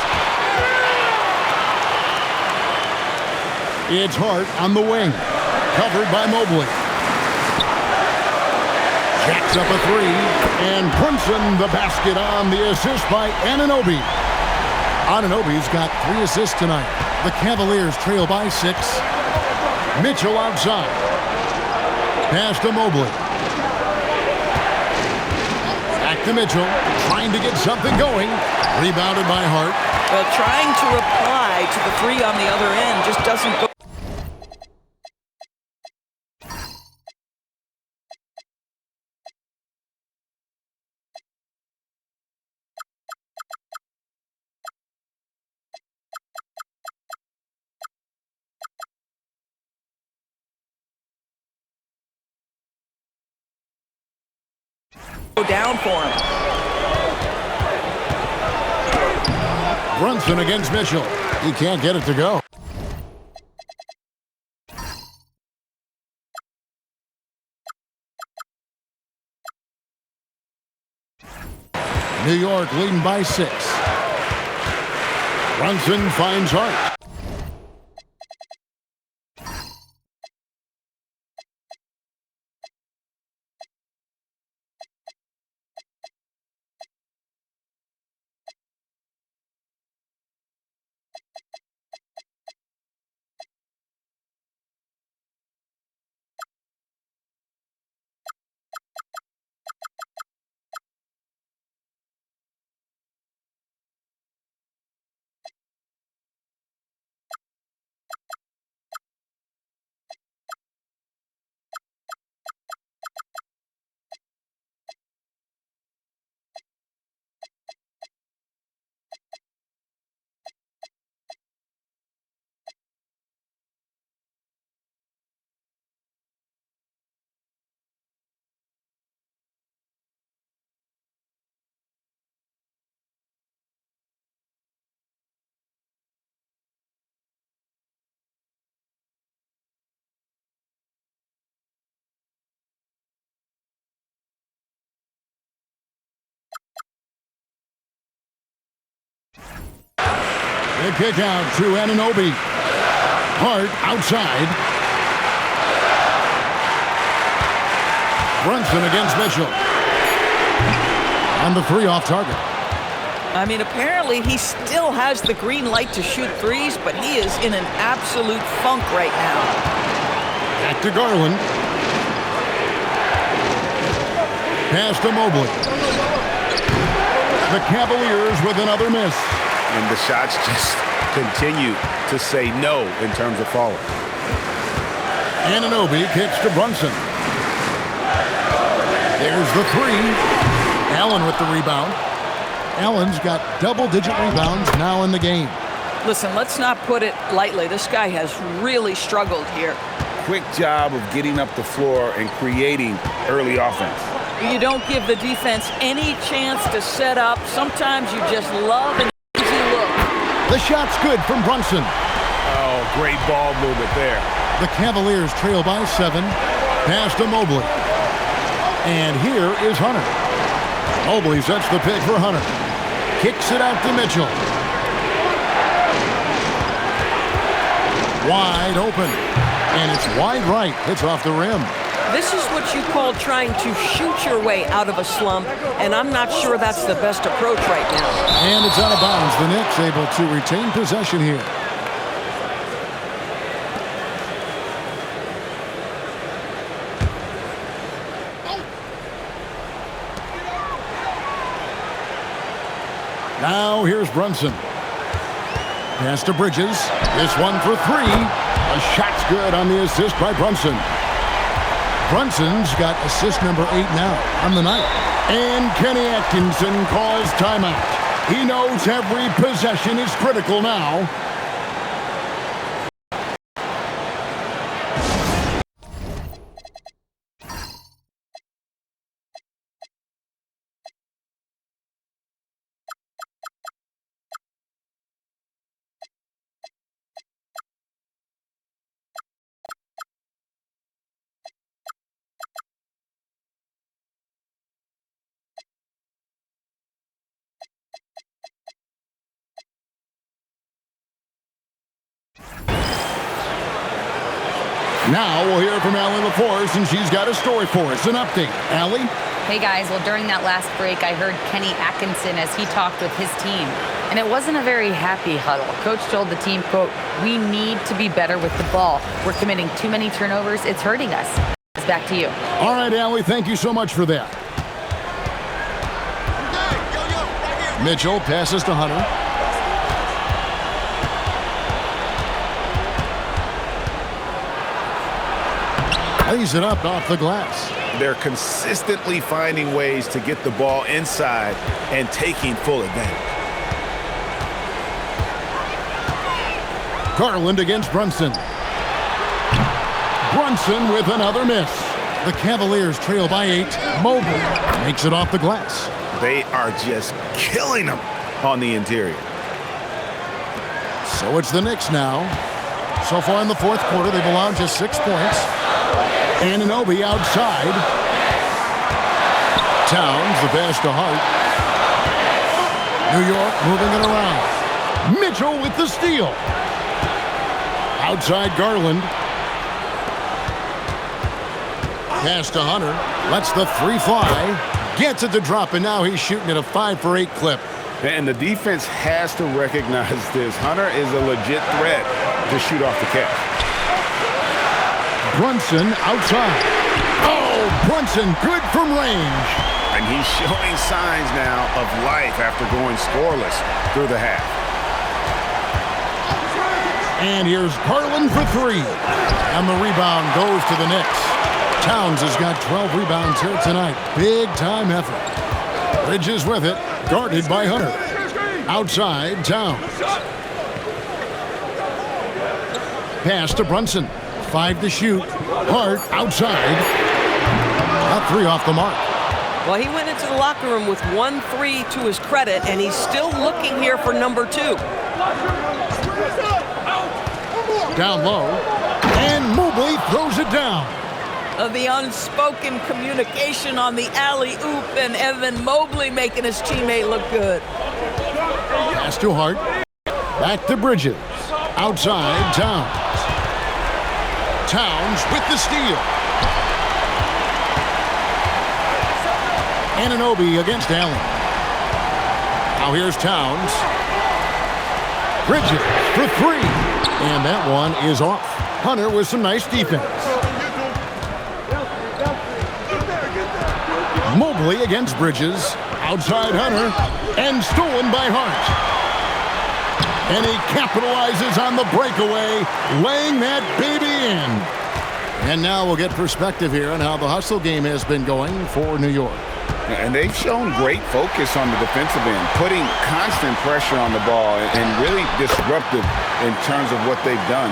It's Hart on the wing. Covered by Mobley. Jacks up a three, and Brunson the basket on the assist by Anunoby. Anunoby's got 3 assists tonight. The Cavaliers trail by 6. Mitchell outside. Pass to Mobley. Back to Mitchell, trying to get something going. Rebounded by Hart. Well, trying to reply to the 3 on the other end just doesn't go. Down for him. Brunson against Mitchell. He can't get it to go. New York leading by 6. Brunson finds Hart. They kick out to Anunoby. Hart outside. Brunson against Mitchell. On the 3 off target. I mean, apparently he still has the green light to shoot 3s, but he is in an absolute funk right now. Back to Garland. Pass to Mobley. The Cavaliers with another miss. And the shots just continue to say no in terms of falling. Anunoby kicks to Brunson. There's the 3. Allen with the rebound. Allen's got double-digit rebounds now in the game. Listen, let's not put it lightly. This guy has really struggled here. Quick job of getting up the floor and creating early offense. You don't give the defense any chance to set up. Sometimes you just love an easy look. The shot's good from Brunson. Oh, great ball movement there. The Cavaliers trail by 7. Pass to Mobley. And here is Hunter. Mobley sets the pick for Hunter. Kicks it out to Mitchell. Wide open. And it's wide right. It's off the rim. This is what you call trying to shoot your way out of a slump, and I'm not sure that's the best approach right now. And it's out of bounds. The Knicks able to retain possession here. Now here's Brunson. Pass to Bridges. This one for 3. A shot's good on the assist by Brunson. Brunson's got assist number 8 now on the night. And Kenny Atkinson calls timeout. He knows every possession is critical now. Now we'll hear from Allie LaForce, and she's got a story for us. An update. Allie? Hey guys, well during that last break, I heard Kenny Atkinson as he talked with his team. And it wasn't a very happy huddle. Coach told the team, quote, "We need to be better with the ball. We're committing too many turnovers. It's hurting us." It's back to you. All right, Allie, thank you so much for that. Mitchell passes to Hunter. Lays it up off the glass. They're consistently finding ways to get the ball inside and taking full advantage. Garland against Brunson. Brunson with another miss. The Cavaliers trail by 8. Mobley makes it off the glass. They are just killing them on the interior. So it's the Knicks now. So far in the fourth quarter, they've allowed just 6 points. Anunoby outside. Towns, the pass to Hart. New York moving it around. Mitchell with the steal. Outside Garland. Pass to Hunter. Lets the three fly. Gets it to drop, and now he's shooting at a 5 for 8 clip. And the defense has to recognize this. Hunter is a legit threat to shoot off the catch. Brunson outside. Oh, Brunson good from range. And he's showing signs now of life after going scoreless through the half. And here's Garland for 3. And the rebound goes to the Knicks. Towns has got 12 rebounds here tonight. Big time effort. Bridges with it. Guarded by Hunter. Outside, Towns. Pass to Brunson. 5 to shoot. Hart outside. Got 3 off the mark. Well, he went into the locker room with 1 3 to his credit, and he's still looking here for number 2. Down low. And Mobley throws it down. The unspoken communication on the alley-oop, and Evan Mobley making his teammate look good. Pass to Hart. Back to Bridges. Outside, Towns. Towns with the steal. Anunoby against Allen. Now here's Towns. Bridges for 3. And that one is off. Hunter with some nice defense. Mobley against Bridges. Outside Hunter. And stolen by Hart. And he capitalizes on the breakaway, laying that baby in. And now we'll get perspective here on how the hustle game has been going for New York. And they've shown great focus on the defensive end, putting constant pressure on the ball and really disruptive in terms of what they've done.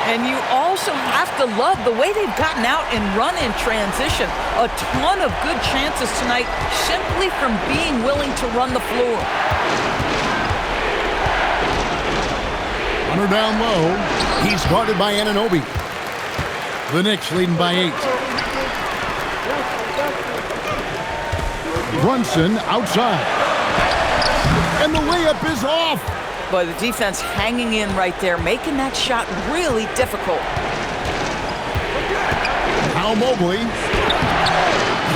And you also have to love the way they've gotten out and run in transition. A ton of good chances tonight simply from being willing to run the floor. Hunter down low. He's guarded by Anunoby. The Knicks leading by 8. Brunson outside. And the layup is off. But the defense hanging in right there, making that shot really difficult. Now Mobley.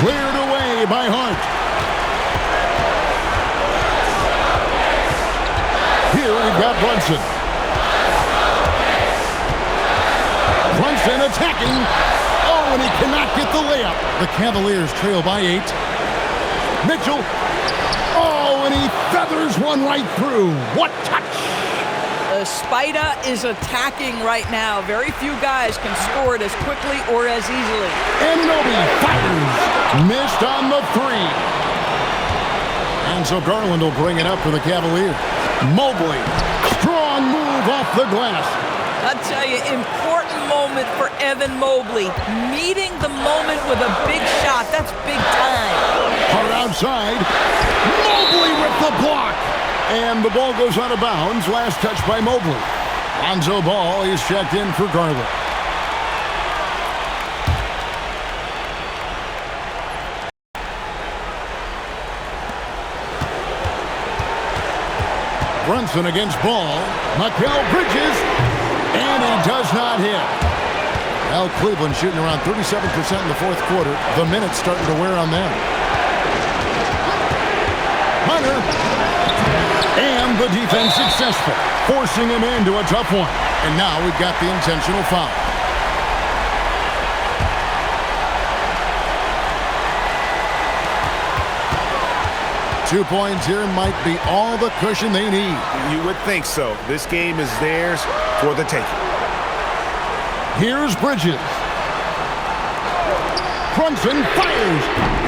Cleared away by Hart. Here we've got Brunson. Brunson attacking. Oh, and he cannot get the layup. The Cavaliers trail by 8. Mitchell. Oh, and he feathers one right through. What touch. Spida is attacking right now. Very few guys can score it as quickly or as easily. Anunoby fires. Missed on the 3. And so Garland will bring it up for the Cavaliers. Mobley. Strong move off the glass. I'll tell you, important moment for Evan Mobley. Meeting the moment with a big shot. That's big time. Hard outside. Mobley with the block. And the ball goes out of bounds. Last touch by Mobley. Lonzo Ball is checked in for Garland. Brunson against Ball. Mikal Bridges. And he does not hit. Well, Cleveland shooting around 37% in the fourth quarter. The minutes starting to wear on them. Hunter. And the defense successful, forcing him into a tough one. And now we've got the intentional foul. Two points here might be all the cushion they need. You would think so. This game is theirs for the taking. Here's Bridges. Brunson fires.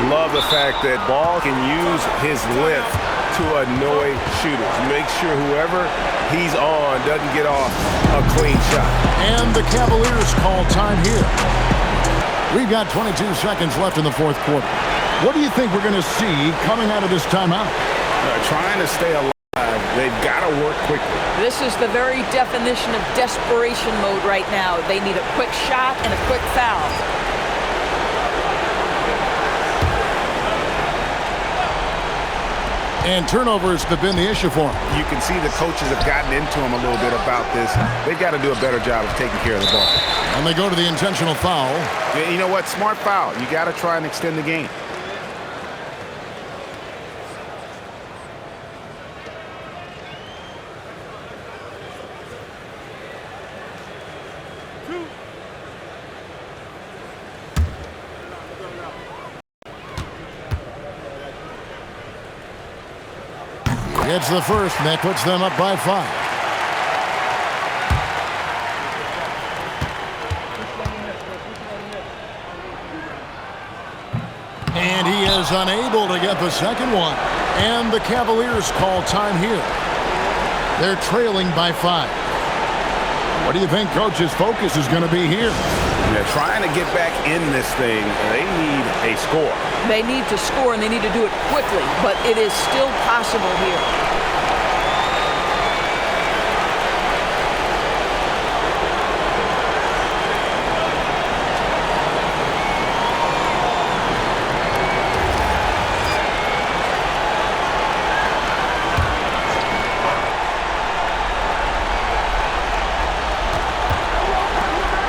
Love the fact that Ball can use his length to annoy shooters. Make sure whoever he's on doesn't get off a clean shot. And the Cavaliers call time here. We've got 22 seconds left in the fourth quarter. What do you think we're going to see coming out of this timeout? Trying to stay alive. They've got to work quickly. This is the very definition of desperation mode right now. They need a quick shot and a quick foul. And turnovers have been the issue for him. You can see the coaches have gotten into him a little bit about this. They've got to do a better job of taking care of the ball. And they go to the intentional foul. Yeah, you know what? Smart foul. You got to try and extend the game. Gets the first, and that puts them up by 5. And he is unable to get the second one. And the Cavaliers call time here. They're trailing by 5. What do you think Coach's focus is going to be here? They're trying to get back in this thing. They need a score. They need to score, and they need to do it quickly, but it is still possible here.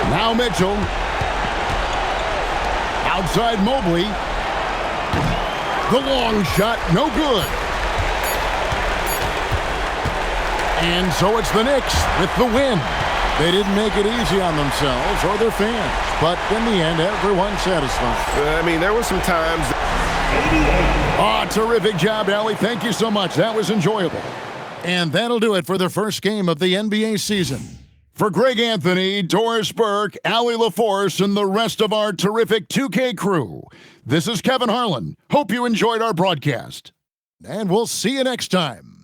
Now Mitchell. Outside Mobley. The long shot, no good. And so it's the Knicks with the win. They didn't make it easy on themselves or their fans, but in the end, everyone's satisfied. I mean, there were some times. Terrific job, Allie. Thank you so much. That was enjoyable. And that'll do it for the first game of the NBA season. For Greg Anthony, Doris Burke, Allie LaForce, and the rest of our terrific 2K crew, this is Kevin Harlan. Hope you enjoyed our broadcast. And we'll see you next time.